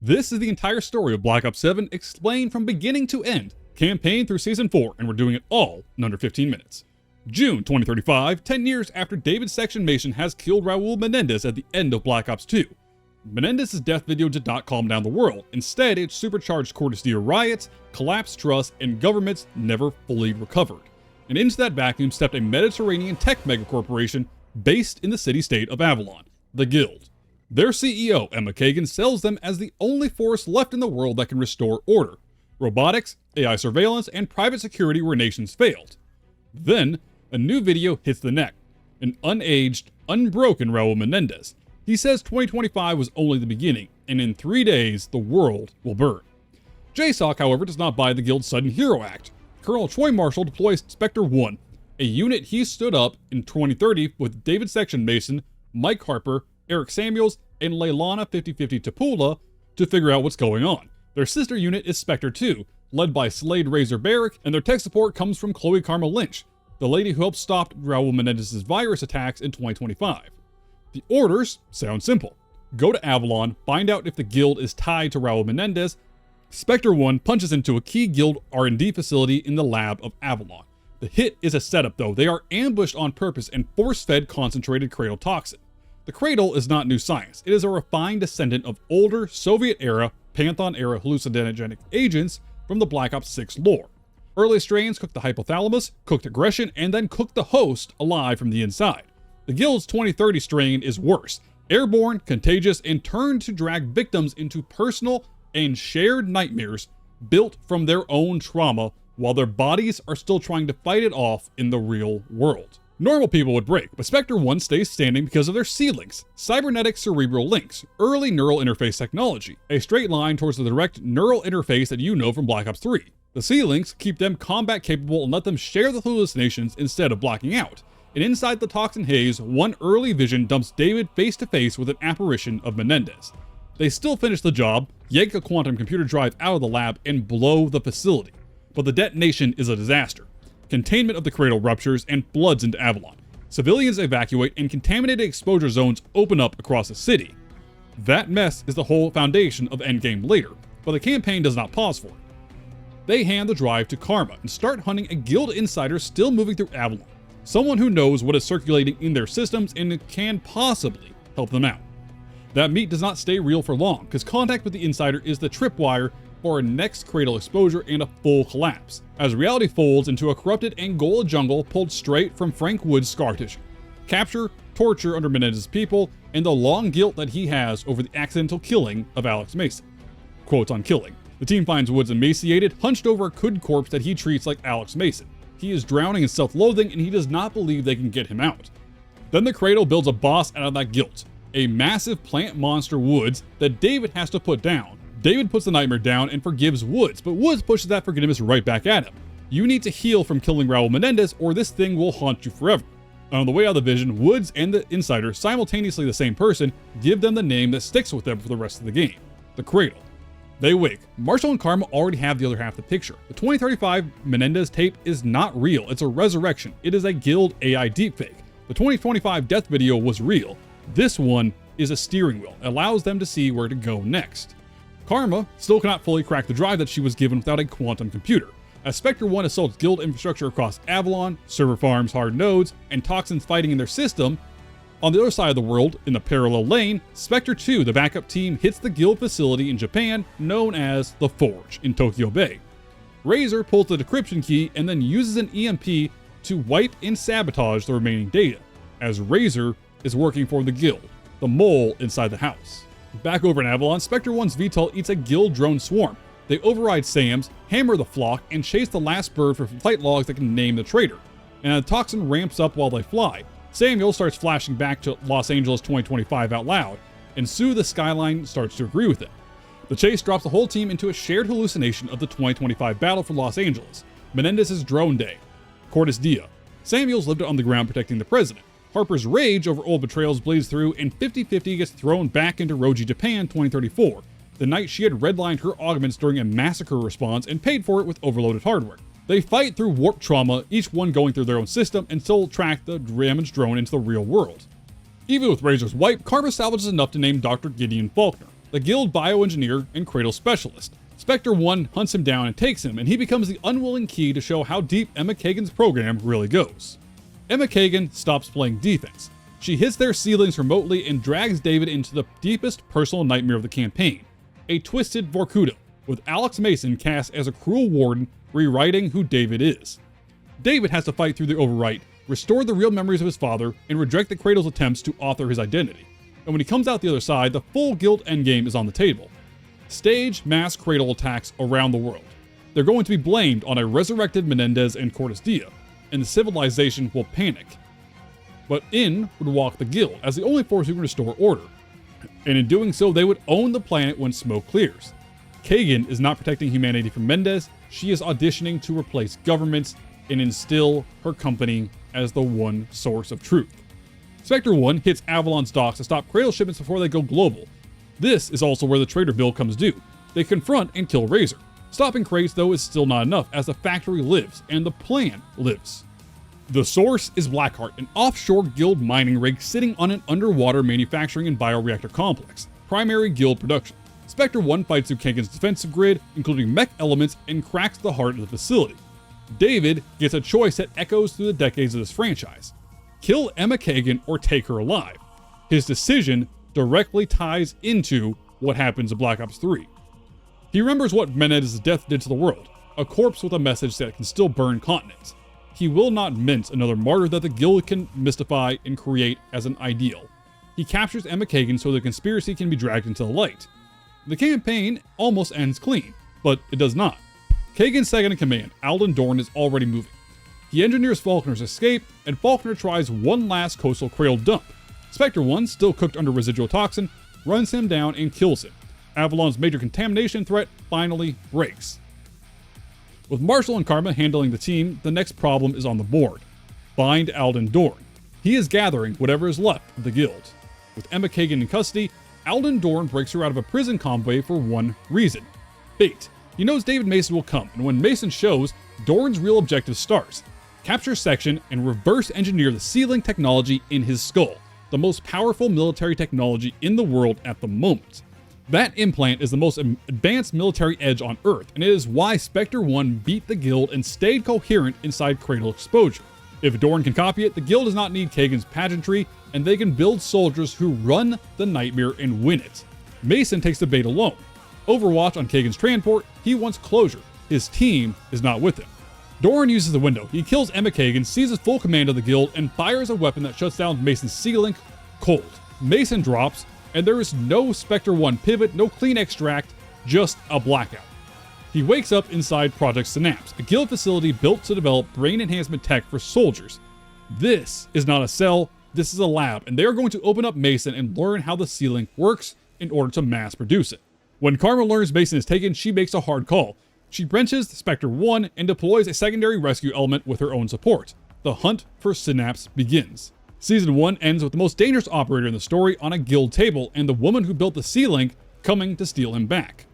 This is the entire story of Black Ops 7 explained from beginning to end, campaign through Season 4, and we're doing it all in under 15 minutes. June 2035, 10 years after David Section Mason has killed Raul Menendez at the end of Black Ops 2. Menendez's death video did not calm down the world. Instead, it supercharged Cortesdia riots, collapsed trust, and governments never fully recovered. And into that vacuum stepped a Mediterranean tech megacorporation based in the city-state of Avalon, the Guild. Their CEO, Emma Kagan, sells them as the only force left in the world that can restore order. Robotics, AI surveillance, and private security where nations failed. Then, a new video hits the net. An unaged, unbroken Raul Menendez. He says 2025 was only the beginning, and in 3 days, the world will burn. JSOC, however, does not buy the Guild's sudden hero act. Colonel Troy Marshall deploys Spectre 1, a unit he stood up in 2030 with David Section Mason, Mike Harper, Eric Samuels, and Leilana 5050 Tapula to figure out what's going on. Their sister unit is Spectre 2, led by Slade Razor Barrick, and their tech support comes from Chloe Karma Lynch, the lady who helped stop Raul Menendez's virus attacks in 2025. The orders sound simple. Go to Avalon, find out if the Guild is tied to Raul Menendez. Spectre 1 punches into a key Guild R&D facility in the lab of Avalon. The hit is a setup though. They are ambushed on purpose and force-fed concentrated Cradle toxin. The Cradle is not new science. It is a refined descendant of older Soviet-era, Pantheon-era hallucinogenic agents from the Black Ops 6 lore. Early strains cooked the hypothalamus, cooked aggression, and then cooked the host alive from the inside. The Guild's 2030 strain is worse. Airborne, contagious, and turned to drag victims into personal and shared nightmares built from their own trauma while their bodies are still trying to fight it off in the real world. Normal people would break, but Spectre 1 stays standing because of their C-links, cybernetic cerebral links, early neural interface technology, a straight line towards the direct neural interface that you know from Black Ops 3. The C-links keep them combat capable and let them share the hallucinations instead of blacking out. And inside the toxin haze, one early vision dumps David face to face with an apparition of Menendez. They still finish the job, yank a quantum computer drive out of the lab, and blow the facility. But the detonation is a disaster. Containment of the Cradle ruptures and floods into Avalon. Civilians evacuate and contaminated exposure zones open up across the city. That mess is the whole foundation of Endgame later, but the campaign does not pause for it. They hand the drive to Karma and start hunting a Guild insider still moving through Avalon. Someone who knows what is circulating in their systems and can possibly help them out. That meat does not stay real for long, because contact with the insider is the tripwire for a next Cradle exposure and a full collapse, as reality folds into a corrupted Angola jungle pulled straight from Frank Wood's scar tissue. Capture, torture under Menendez's people, and the long guilt that he has over the accidental killing of Alex Mason. Quotes on killing. The team finds Woods emaciated, hunched over a could corpse that he treats like Alex Mason. He is drowning in self-loathing and he does not believe they can get him out. Then the Cradle builds a boss out of that guilt, a massive plant monster Woods that David has to put down. David puts the nightmare down and forgives Woods, but Woods pushes that forgiveness right back at him. You need to heal from killing Raul Menendez or this thing will haunt you forever. And on the way out of the vision, Woods and the Insider, simultaneously the same person, give them the name that sticks with them for the rest of the game, the Cradle. They wake. Marshall and Karma already have the other half of the picture. The 2035 Menendez tape is not real. It's a resurrection. It is a Guild AI deepfake. The 2025 death video was real. This one is a steering wheel. It allows them to see where to go next. Karma still cannot fully crack the drive that she was given without a quantum computer. As Spectre 1 assaults Guild infrastructure across Avalon, server farms, hard nodes, and toxins fighting in their system, on the other side of the world, in the parallel lane, Spectre 2, the backup team, hits the Guild facility in Japan known as the Forge in Tokyo Bay. Razor pulls the decryption key and then uses an EMP to wipe and sabotage the remaining data, as Razor is working for the Guild, the mole inside the house. Back over in Avalon, Spectre 1's VTOL eats a Guild drone swarm. They override Sam's, hammer the flock, and chase the last bird for flight logs that can name the traitor. And the toxin ramps up while they fly. Samuel starts flashing back to Los Angeles 2025 out loud, and Sue the Skyline starts to agree with it. The chase drops the whole team into a shared hallucination of the 2025 battle for Los Angeles, Menendez's drone day. Cortesdia. Samuel's lived on the ground protecting the president. Harper's rage over old betrayals bleeds through, and 5050 gets thrown back into Roji, Japan 2034, the night she had redlined her augments during a massacre response and paid for it with overloaded hardware. They fight through warped trauma, each one going through their own system, and still track the damaged drone into the real world. Even with Razor's wipe, Karma salvages enough to name Dr. Gideon Faulkner. the Guild bioengineer and Cradle specialist. Spectre 1 hunts him down and takes him, and he becomes the unwilling key to show how deep Emma Kagan's program really goes. Emma Kagan stops playing defense. She hits their ceilings remotely and drags David into the deepest personal nightmare of the campaign, a twisted Vorkuta, with Alex Mason cast as a cruel warden rewriting who David is. David has to fight through the overwrite, restore the real memories of his father, and reject the Cradle's attempts to author his identity. And when he comes out the other side, the full Guild endgame is on the table. Stage mass Cradle attacks around the world. They're going to be blamed on a resurrected Menendez and Cortes Dia, and the civilization will panic. But in would walk the Guild as the only force who can restore order, and in doing so they would own the planet when smoke clears. Kagan is not protecting humanity from Menendez, she is auditioning to replace governments and instill her company as the one source of truth. Spectre 1 hits Avalon's docks to stop Cradle shipments before they go global. This is also where the trader bill comes due. They confront and kill Razor. Stopping crates, though, is still not enough, as the factory lives, and the plan lives. The source is Blackheart, an offshore Guild mining rig sitting on an underwater manufacturing and bioreactor complex, primary Guild production. Spectre 1 fights through Kagan's defensive grid, including mech elements, and cracks the heart of the facility. David gets a choice that echoes through the decades of this franchise. Kill Emma Kagan or take her alive. His decision directly ties into what happens in Black Ops 3. He remembers what Menendez's death did to the world, a corpse with a message that can still burn continents. He will not mince another martyr that the Guild can mystify and create as an ideal. He captures Emma Kagan so the conspiracy can be dragged into the light. The campaign almost ends clean, but it does not. Kagan's second in command, Alden Dorne, is already moving. He engineers Faulkner's escape, and Faulkner tries one last coastal Cradle dump. Spectre 1, still cooked under residual toxin, runs him down and kills him. Avalon's major contamination threat finally breaks. With Marshall and Karma handling the team, the next problem is on the board. Find Alden Dorne. He is gathering whatever is left of the Guild. With Emma Kagan in custody, Alden Dorne breaks her out of a prison convoy for one reason: bait. He knows David Mason will come, and when Mason shows, Dorne's real objective starts: capture Section and reverse engineer the sealing technology in his skull, the most powerful military technology in the world at the moment. That implant is the most advanced military edge on Earth, and it is why Spectre 1 beat the Guild and stayed coherent inside Cradle exposure. If Dorne can copy it, the Guild does not need Kagan's pageantry, and they can build soldiers who run the nightmare and win it. Mason takes the bait alone. Overwatch on Kagan's transport, he wants closure. His team is not with him. Dorne uses the window. He kills Emma Kagan, seizes full command of the Guild, and fires a weapon that shuts down Mason's sealing cold. Mason drops, and there is no Spectre 1 pivot, no clean extract, just a blackout. He wakes up inside Project Synapse, a Guild facility built to develop brain enhancement tech for soldiers. This is not a cell, this is a lab, and they are going to open up Mason and learn how the sealing works in order to mass produce it. When Karma learns Mason is taken, she makes a hard call. She wrenches Spectre 1 and deploys a secondary rescue element with her own support. The hunt for Synapse begins. Season 1 ends with the most dangerous operator in the story on a Guild table, and the woman who built the C-Link coming to steal him back.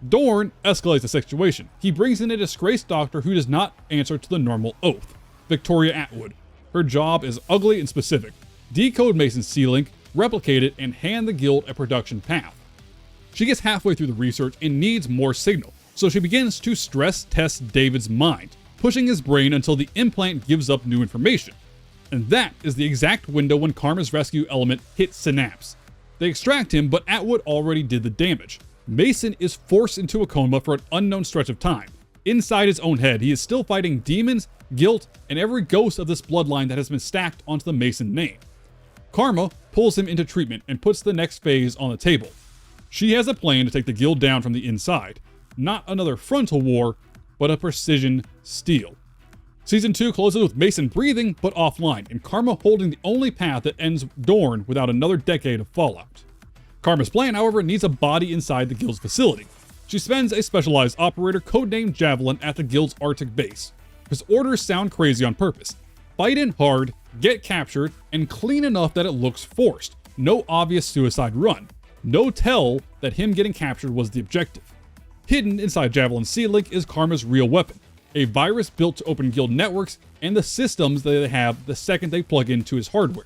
Dorne escalates the situation. He brings in a disgraced doctor who does not answer to the normal oath, Victoria Atwood. Her job is ugly and specific: decode Mason's C-Link, replicate it, and hand the Guild a production path. She gets halfway through the research and needs more signal, so she begins to stress test David's mind, pushing his brain until the implant gives up new information. And that is the exact window when Karma's rescue element hits Synapse. They extract him, but Atwood already did the damage. Mason is forced into a coma for an unknown stretch of time. Inside his own head, he is still fighting demons, guilt, and every ghost of this bloodline that has been stacked onto the Mason name. Karma pulls him into treatment and puts the next phase on the table. She has a plan to take the Guild down from the inside. Not another frontal war, but a precision steal. Season 2 closes with Mason breathing but offline, and Karma holding the only path that ends Dorne without another decade of fallout. Karma's plan, however, needs a body inside the Guild's facility. She spends a specialized operator codenamed Javelin at the Guild's Arctic base. His orders sound crazy on purpose: fight in hard, get captured, and clean enough that it looks forced. No obvious suicide run. No tell that him getting captured was the objective. Hidden inside Javelin's C-Link is Karma's real weapon, a virus built to open Guild networks and the systems that they have the second they plug into his hardware.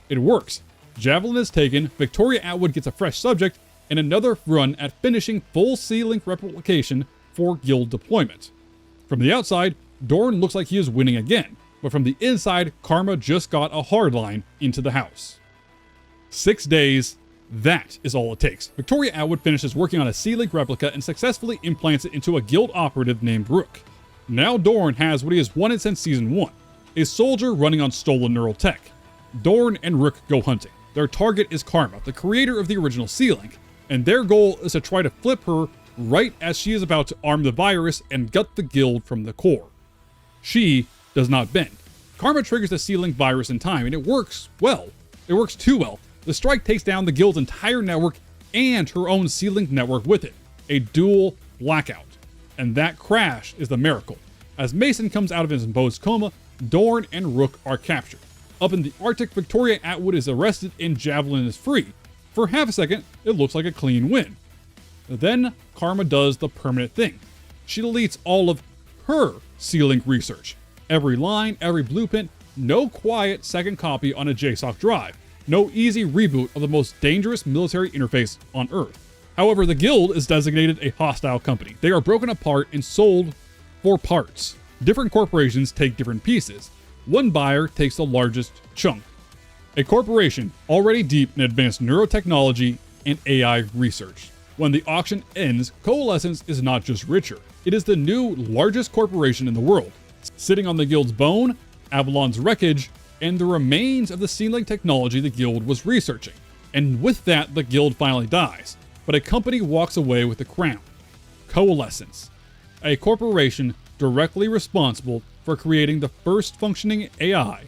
It works. Javelin is taken, Victoria Atwood gets a fresh subject, and another run at finishing full C-Link replication for guild deployment. From the outside, Dorne looks like he is winning again, but from the inside, Karma just got a hardline into the house. 6 days, that is all it takes. Victoria Atwood finishes working on a C-Link replica and successfully implants it into a guild operative named Rook. Now Dorne has what he has wanted since Season 1, a soldier running on stolen neural tech. Dorne and Rook go hunting. Their target is Karma, the creator of the original C-Link, and their goal is to try to flip her right as she is about to arm the virus and gut the guild from the core. She does not bend. Karma triggers the C-Link virus in time, and it works well. It works too well. The strike takes down the guild's entire network and her own C-Link network with it. A dual blackout. And that crash is the miracle. As Mason comes out of his imposed coma, Dorne and Rook are captured. Up in the Arctic, Victoria Atwood is arrested and Javelin is free. For half a second, it looks like a clean win. Then Karma does the permanent thing. She deletes all of her C-Link research. Every line, every blueprint, no quiet second copy on a JSOC drive. No easy reboot of the most dangerous military interface on Earth. However, the guild is designated a hostile company. They are broken apart and sold for parts. Different corporations take different pieces. One buyer takes the largest chunk. A corporation already deep in advanced neurotechnology and AI research. When the auction ends, Coalescence is not just richer. It is the new largest corporation in the world, sitting on the guild's bone, Avalon's wreckage, and the remains of the C-Link technology the guild was researching. And with that, the guild finally dies. But a company walks away with the crown. Coalescence, a corporation directly responsible for creating the first functioning AI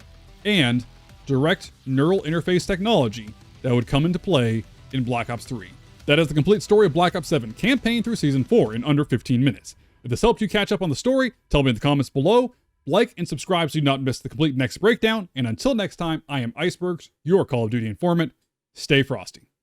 and direct neural interface technology that would come into play in Black Ops 3. That is the complete story of Black Ops 7 campaign through Season 4 in under 15 minutes. If this helped you catch up on the story, tell me in the comments below. Like and subscribe so you do not miss the complete next breakdown. And until next time, I am IceBurgz, your Call of Duty informant. Stay frosty.